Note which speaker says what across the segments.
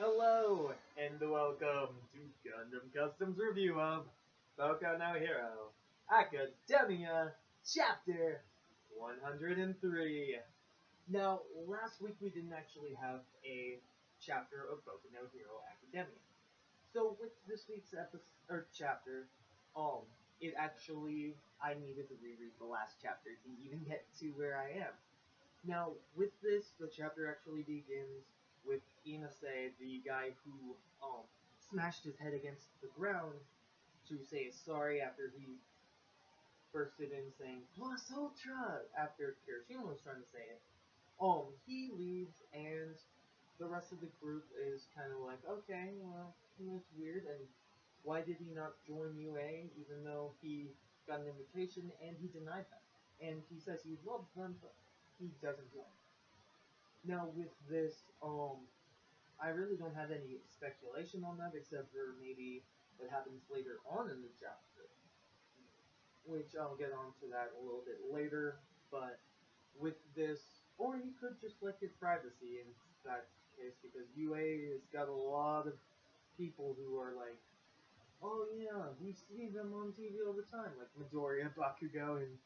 Speaker 1: Hello, and welcome to Gundam Customs review of Boku no Hero Academia, Chapter 103. Now, last week we didn't actually have a chapter of Boku no Hero Academia. So with this week's episode or chapter, um, it actually I needed to reread the last chapter to even get to where I am. Now, with this, the chapter actually begins with Inase, the guy who smashed his head against the ground to say sorry after he bursted in saying Plus Ultra after Kirishima was trying to say it. He leaves and the rest of the group is kind of like, okay, well, that's weird, and why did he not join UA even though he got an invitation and he denied them? And he says he loves them, but he doesn't join. Now with this, I really don't have any speculation on that except for maybe what happens later on in the chapter, which I'll get onto that a little bit later. But with this, or he could just like his privacy in that case because UA has got a lot of people who are like, oh yeah, we see them on TV all the time, like Midoriya, Bakugo, and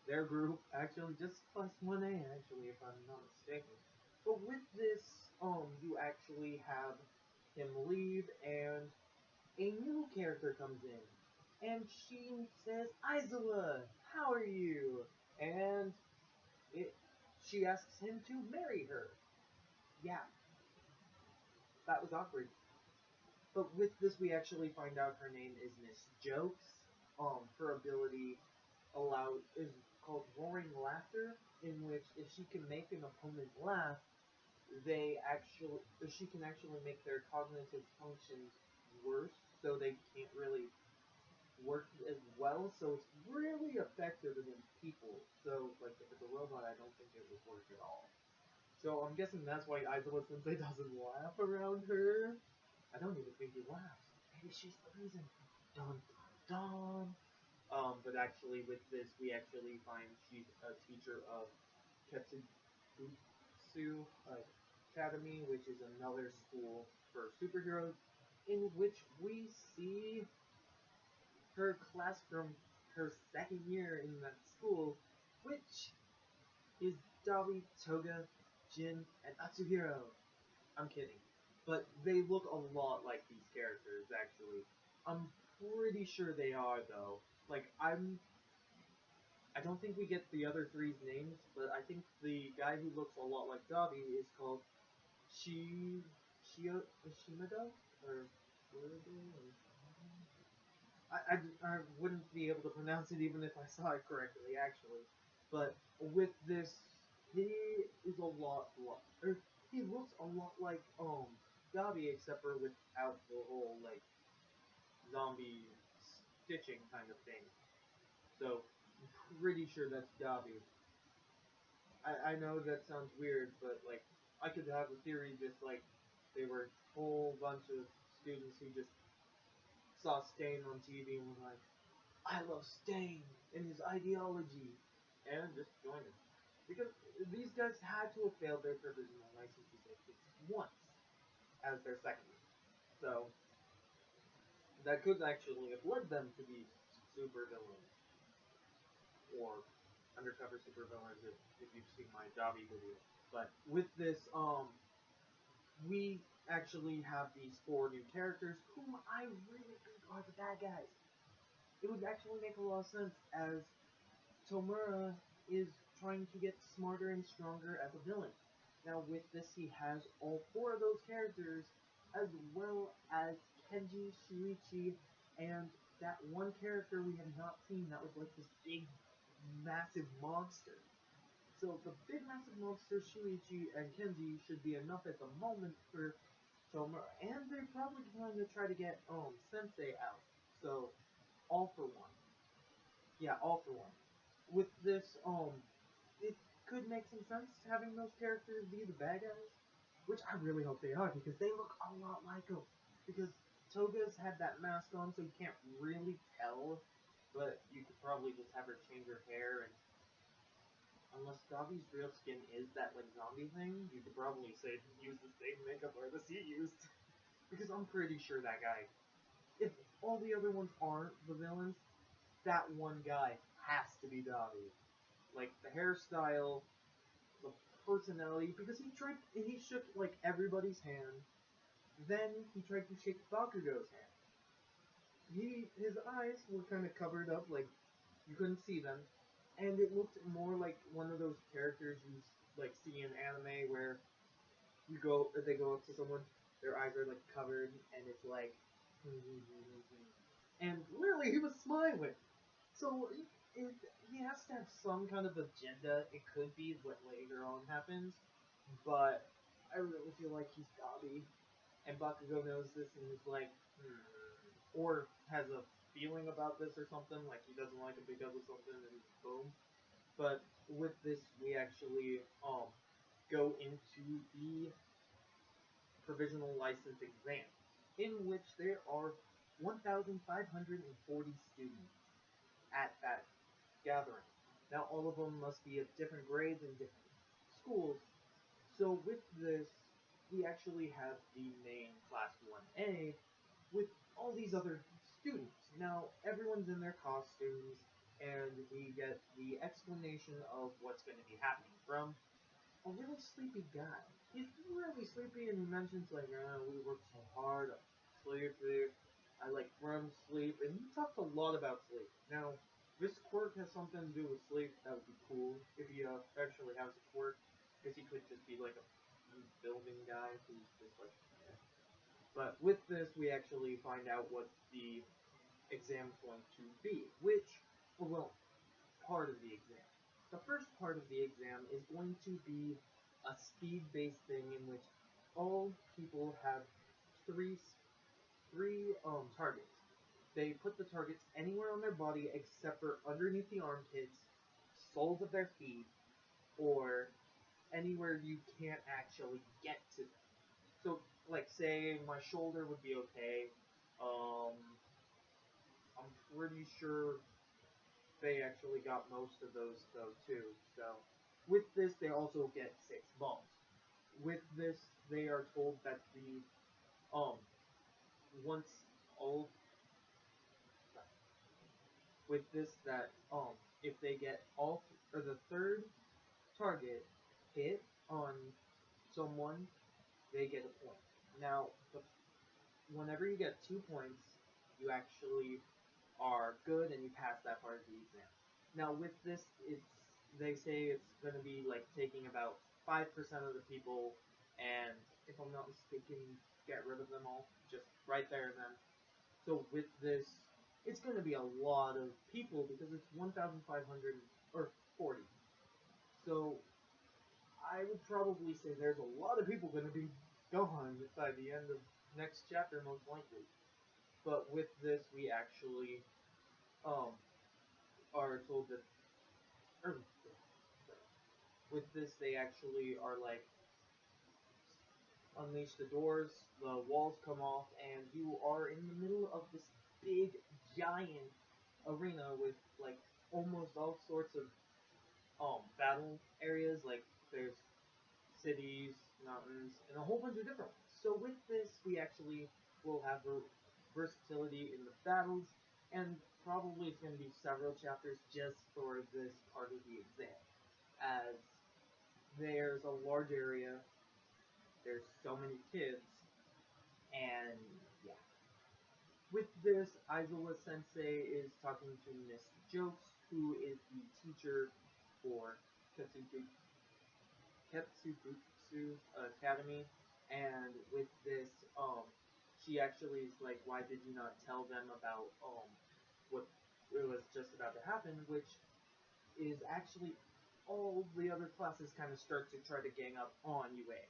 Speaker 1: their group actually just plus 1A actually, if I'm not mistaken. But with this, you actually have him leave and a new character comes in. And she says, Aizawa, how are you? And it, she asks him to marry her. Yeah, that was awkward. But with this, we actually find out her name is Miss Jokes. Her ability is called Roaring Laughter, in which if she can make an opponent laugh, she can actually make their cognitive functions worse, so they can't really work as well. So it's really effective against people. So like if it's a robot, I don't think it would work at all. So I'm guessing that's why Aizawa Sensei doesn't laugh around her. I don't even think he laughs. Maybe she's the reason. Dun dun dun. But actually, with this, we actually find she's a teacher of Ketsubutsu Academy, which is another school for superheroes, in which we see her class from her second year in that school, which is Dabi, Toga, Jin, and Atsuhiro. I'm kidding. But they look a lot like these characters, actually. I'm pretty sure they are, though. Like, I don't think we get the other three's names, but I think the guy who looks a lot like Dabi is called Shimado? Or I wouldn't be able to pronounce it even if I saw it correctly, actually. But with this, he is a lot, or he looks a lot like Dabi, except for without the whole like zombie stitching kind of thing. So I'm pretty sure that's Dabi. I know that sounds weird, but like I could have a theory just like they were a whole bunch of students who just saw Stain on TV and were like, I love Stain and his ideology, and just joined him. Because these guys had to have failed their provisional licenses at least once as their second year. So that could actually have led them to be super villains or undercover super villains if you've seen my Dabi video. But with this, we actually have these four new characters whom I really think are the bad guys. It would actually make a lot of sense as Tomura is trying to get smarter and stronger as a villain. Now with this, he has all four of those characters, as well as Kenji, Shuichi, and that one character we have not seen that was like this big, massive monster. So the big, massive monster, Shuichi and Kenji, should be enough at the moment for Tomura, and they're probably going to try to get Sensei out. So all for one. Yeah, all for one. With this, it could make some sense having those characters be the bad guys, which I really hope they are because they look a lot like them. Because Toga's had that mask on, so you can't really tell, but you could probably just have her change her hair and unless Davi's real skin is that like zombie thing, you could probably say use the same makeup artist he used. Because I'm pretty sure that guy, if all the other ones aren't the villains, that one guy has to be Davi. Like the hairstyle, the personality, because he shook like everybody's hand. Then he tried to shake Bakugo's hand. His eyes were kind of covered up, like you couldn't see them, and it looked more like one of those characters you like see in anime where they go up to someone, their eyes are like covered, and it's like, and literally he was smiling. So he has to have some kind of agenda. It could be what later on happens, but I really feel like he's Dabi, and Bakugo knows this, and he's like, or has a feeling about this or something, like he doesn't like him because of something, and boom. But with this, we actually go into the provisional license exam, in which there are 1,540 students at that gathering. Now, all of them must be of different grades and different schools. So with this, we actually have the main Class 1A with all these other students. Now, everyone's in their costumes, and we get the explanation of what's going to be happening from a really sleepy guy. He's really sleepy, and he mentions like, we worked so hard, I'm sleepy, I like REM sleep, and he talks a lot about sleep. Now, this quirk has something to do with sleep. That would be cool if he actually has a quirk, because he could just be like a building guy who's just like, yeah. But with this, we actually find out what the exam's going to be, well, part of the exam. The first part of the exam is going to be a speed-based thing in which all people have three targets. They put the targets anywhere on their body except for underneath the armpits, soles of their feet, or anywhere you can't actually get to them. So, like, say my shoulder would be okay. I'm pretty sure they actually got most of those though too. So, with this, they also get 6 balls. With this, they are told that the once all with this that if they get all or the third target hit on someone, they get a point. Now, whenever you get 2 points, you actually are good and you pass that part of the exam. Now, with this, they say it's going to be like taking about 5% of the people, and if I'm not mistaken, get rid of them all just right there and then. So with this, it's going to be a lot of people because it's 1,500 or 40. So I would probably say there's a lot of people going to be gone by the end of next chapter, most likely. But with this, we actually are told that, or with this, they actually are like unleash the doors, the walls come off, and you are in the middle of this big, giant arena with like almost all sorts of battle areas. Like there's cities, mountains, and a whole bunch of different ones. So with this, we actually will have versatility in the battles, and probably it's going to be several chapters just for this part of the exam, as there's a large area, there's so many kids, and yeah. With this, Aizawa Sensei is talking to Miss Jokes, who is the teacher for Ketsubutsu Academy, and with this, she actually is like, why did you not tell them about what it was just about to happen, which is actually all the other classes kind of start to try to gang up on UA.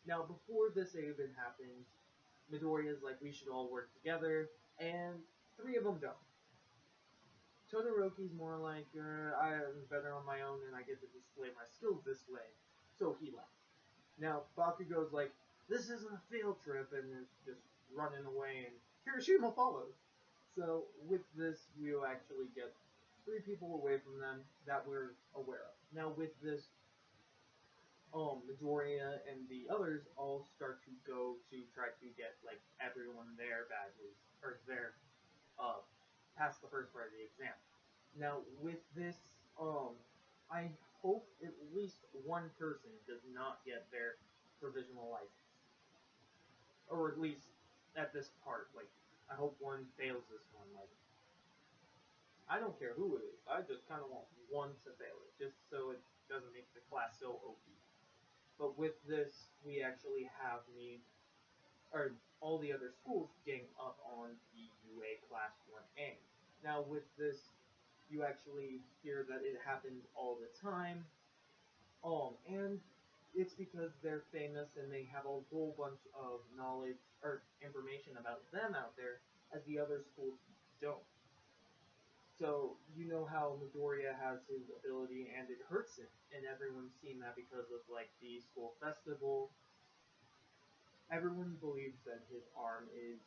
Speaker 1: Now, before this even happened, Midoriya's like, we should all work together, and 3 of them don't. Todoroki's more like, I'm better on my own and I get to display my skills this way, so he left. Now, Bakugo's like, this isn't a field trip, and is just running away, and Hiroshima follows. So, with this, we'll actually get 3 people away from them that we're aware of. Now with this, Midoriya and the others all start to go to try to get like everyone their badges or their pass the first part of the exam. Now with this, I hope at least one person does not get their provisional license, or at least at this part. Like I hope one fails this one. Like I don't care who it is. I just kind of want one to fail it, just so it doesn't make the class so OP. But with this, we actually have or all the other schools getting up on the UA Class 1A. Now with this, you actually hear that it happens all the time, and it's because they're famous and they have a whole bunch of knowledge or information about them out there, as the other schools don't. So, you know how Midoriya has his ability and it hurts him, and everyone's seen that because of, like, the school festival. Everyone believes that his arm is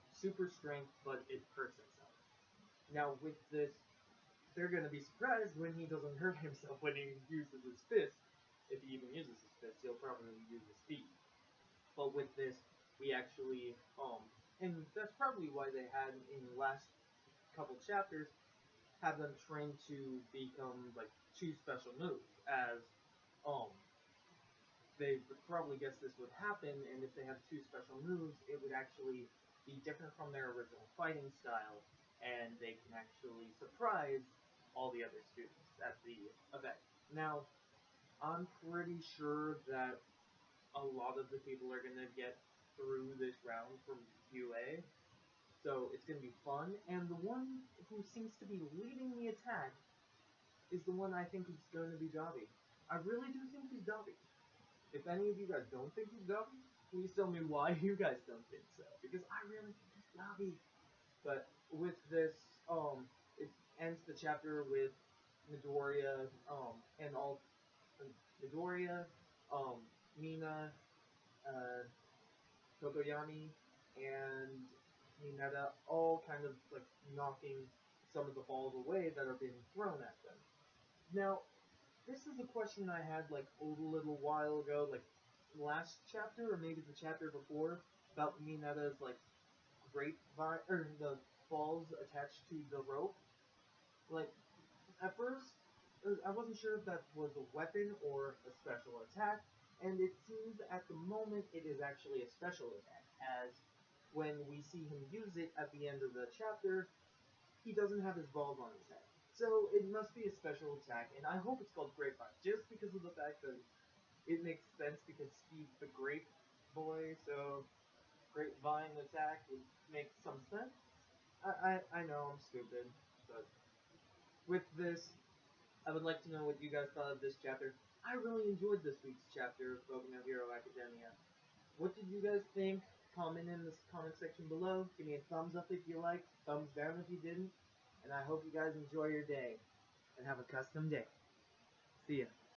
Speaker 1: super strength, but it hurts himself. Now, with this, they're gonna be surprised when he doesn't hurt himself when he uses his fist. If he even uses his fist, he'll probably use his feet. But with this, we actually, and that's probably why they had in the last couple chapters have them train to become like 2 special moves, as they would probably guess this would happen, and if they have 2 special moves, it would actually be different from their original fighting style, and they can actually surprise all the other students at the event. Now, I'm pretty sure that a lot of the people are going to get through this round from UA, so it's going to be fun, and the one who seems to be leading the attack is the one I think is going to be Dabi. I really do think he's Dabi. If any of you guys don't think he's Dabi, please tell me why you guys don't think so, because I really think he's Dabi. But with this, it ends the chapter with Midoriya, and all Midoriya, Mina, Tokoyami, and Mineta all kind of like knocking some of the balls away that are being thrown at them. Now, this is a question I had like a little while ago, like last chapter or maybe the chapter before, about Mineta's like grapevine or the balls attached to the rope. Like at first, I wasn't sure if that was a weapon or a special attack, and it seems at the moment it is actually a special attack, as when we see him use it at the end of the chapter, he doesn't have his balls on his head. So it must be a special attack, and I hope it's called Grapevine, just because of the fact that it makes sense because he's the grape boy, so Grapevine attack would make some sense. I know I'm stupid, but with this, I would like to know what you guys thought of this chapter. I really enjoyed this week's chapter of Boku no Hero Academia. What did you guys think? Comment in the comment section below. Give me a thumbs up if you liked, thumbs down if you didn't. And I hope you guys enjoy your day and have a custom day. See ya.